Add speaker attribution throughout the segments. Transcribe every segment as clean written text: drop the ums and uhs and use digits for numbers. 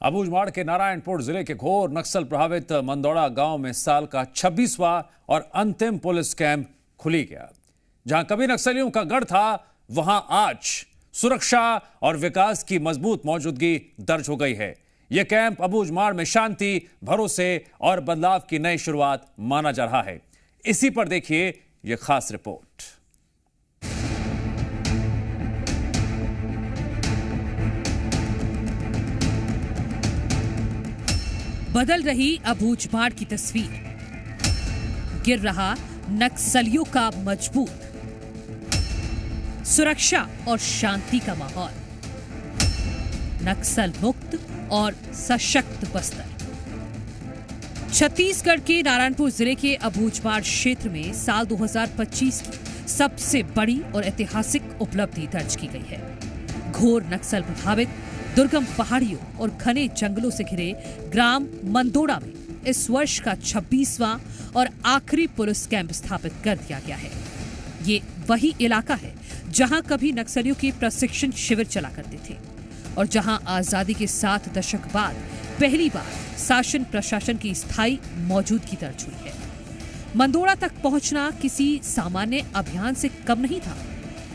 Speaker 1: अबूझमाड़ के नारायणपुर जिले के घोर नक्सल प्रभावित मंदौड़ा गांव में साल का 26वां और अंतिम पुलिस कैंप खुली गया। जहां कभी नक्सलियों का गढ़ था, वहां आज सुरक्षा और विकास की मजबूत मौजूदगी दर्ज हो गई है। यह कैंप अबूझमाड़ में शांति, भरोसे और बदलाव की नई शुरुआत माना जा रहा है। इसी पर देखिए यह खास रिपोर्ट।
Speaker 2: बदल रही अबूझमाड़ की तस्वीर, गिर रहा नक्सलियों का मजबूत, सुरक्षा और शांति का माहौल, नक्सल मुक्त और सशक्त बस्तर। छत्तीसगढ़ के नारायणपुर जिले के अबूझमाड़ क्षेत्र में साल 2025 की सबसे बड़ी और ऐतिहासिक उपलब्धि दर्ज की गई है। घोर नक्सल प्रभावित दुर्गम पहाड़ियों और घने जंगलों से घिरे ग्राम मंदोड़ा में इस वर्ष का 26वां और आखिरी पुलिस कैंप स्थापित कर दिया गया है। ये वही इलाका है जहां कभी नक्सलियों के प्रशिक्षण शिविर चला करते थे और जहां आजादी के 7 दशक बाद पहली बार शासन प्रशासन की स्थायी मौजूदगी दर्ज हुई है। मंदोड़ा तक पहुंचना किसी सामान्य अभियान से कम नहीं था।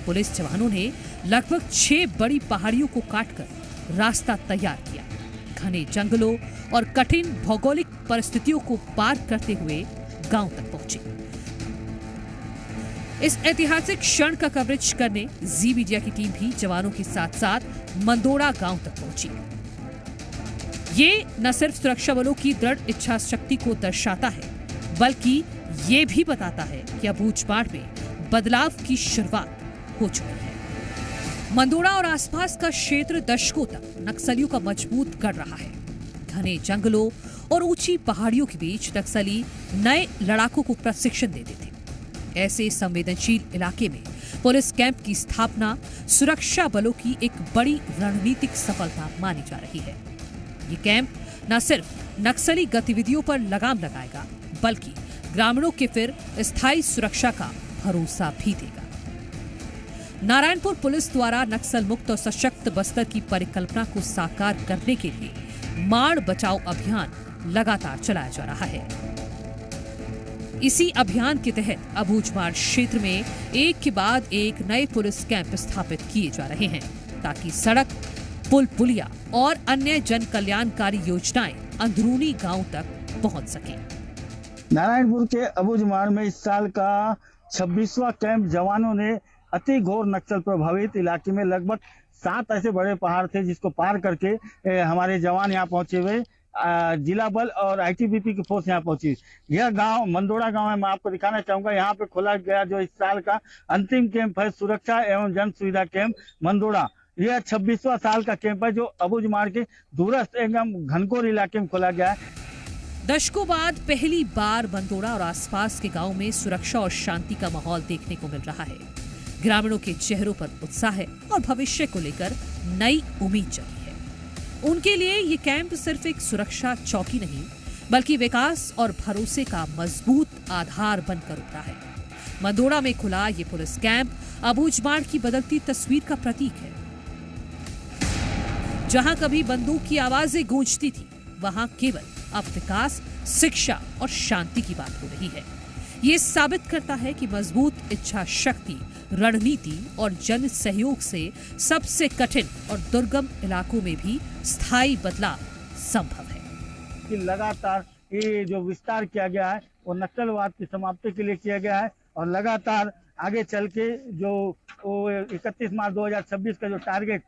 Speaker 2: पुलिस जवानों ने लगभग 6 बड़ी पहाड़ियों को काटकर रास्ता तैयार किया, घने जंगलों और कठिन भौगोलिक परिस्थितियों को पार करते हुए गांव तक पहुंचे। इस ऐतिहासिक क्षण का कवरेज करने जी मीडिया की टीम भी जवानों के साथ साथ मंदोड़ा गांव तक पहुंची। ये न सिर्फ सुरक्षा बलों की दृढ़ इच्छा शक्ति को दर्शाता है, बल्कि ये भी बताता है कि अबूझमाड़ में बदलाव की शुरुआत हो चुकी है। मंदोड़ा और आसपास का क्षेत्र दशकों तक नक्सलियों का मजबूत गढ़ रहा है। घने जंगलों और ऊंची पहाड़ियों के बीच नक्सली नए लड़ाकों को प्रशिक्षण देते थे। ऐसे संवेदनशील इलाके में पुलिस कैंप की स्थापना सुरक्षा बलों की एक बड़ी रणनीतिक सफलता मानी जा रही है। ये कैंप न सिर्फ नक्सली गतिविधियों पर लगाम लगाएगा, बल्कि ग्रामीणों के फिर स्थायी सुरक्षा का भरोसा भी देगा। नारायणपुर पुलिस द्वारा नक्सल मुक्त और सशक्त बस्तर की परिकल्पना को साकार करने के लिए माड़ बचाओ अभियान लगातार चलाया जा रहा है। इसी अभियान के तहत अबूझमाड़ क्षेत्र में एक के बाद एक नए पुलिस कैंप स्थापित किए जा रहे हैं, ताकि सड़क, पुल पुलिया और अन्य जन कल्याणकारी योजनाएं अंदरूनी गांव तक पहुंच सकें।
Speaker 3: नारायणपुर के अबूझमाड़ में इस साल का 26वां कैंप जवानों ने अति घोर नक्सल प्रभावित इलाके में लगभग 7 ऐसे बड़े पहाड़ थे जिसको पार करके हमारे जवान यहाँ पहुंचे हुए, जिला बल और आईटीबीपी की फोर्स यहाँ पहुंची। यह गांव मंदोड़ा गांव है। मैं आपको दिखाना चाहूंगा, यहाँ पे खोला गया जो इस साल का अंतिम कैंप है, सुरक्षा एवं जन सुविधा कैंप मंदोड़ा। यह 26वां साल का कैंप है जो अबूझमाड़ के दूरस्थ एकदम घनघोर इलाके में खोला गया है।
Speaker 2: दशकों बाद पहली बार मंदोड़ा और आसपास के गांव में सुरक्षा और शांति का माहौल देखने को मिल रहा है। ग्रामीणों के चेहरों पर उत्साह है और भविष्य को लेकर नई उम्मीद जगी है। उनके लिए ये कैंप सिर्फ एक सुरक्षा चौकी नहीं, बल्कि विकास और भरोसे का मजबूत आधार बनकर उभरा है। मंदोड़ा में खुला ये पुलिस कैंप अबूझमाड़ की बदलती तस्वीर का प्रतीक है। जहां कभी बंदूक की आवाजें गूंजती थी, वहां केवल अब विकास, शिक्षा और शांति की बात हो रही है। ये साबित करता है कि मजबूत इच्छा शक्ति, रणनीति और जन सहयोग से सबसे कठिन और दुर्गम इलाकों में भी स्थायी बदलाव संभव है।
Speaker 3: कि लगातार ये जो विस्तार किया गया है वो नक्सलवाद की समाप्ति के लिए किया गया है और लगातार आगे चल के जो 31 मार्च 2026 का जो टारगेट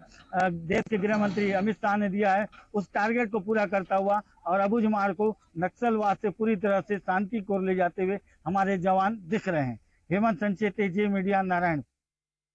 Speaker 3: देश के गृह मंत्री अमित शाह ने दिया है, उस टारगेट को पूरा करता हुआ और अबूझमाड़ को नक्सलवाद से पूरी तरह से शांति को ले जाते हुए हमारे जवान दिख रहे हैं। हेमंत संचेती, जी मीडिया, नारायण।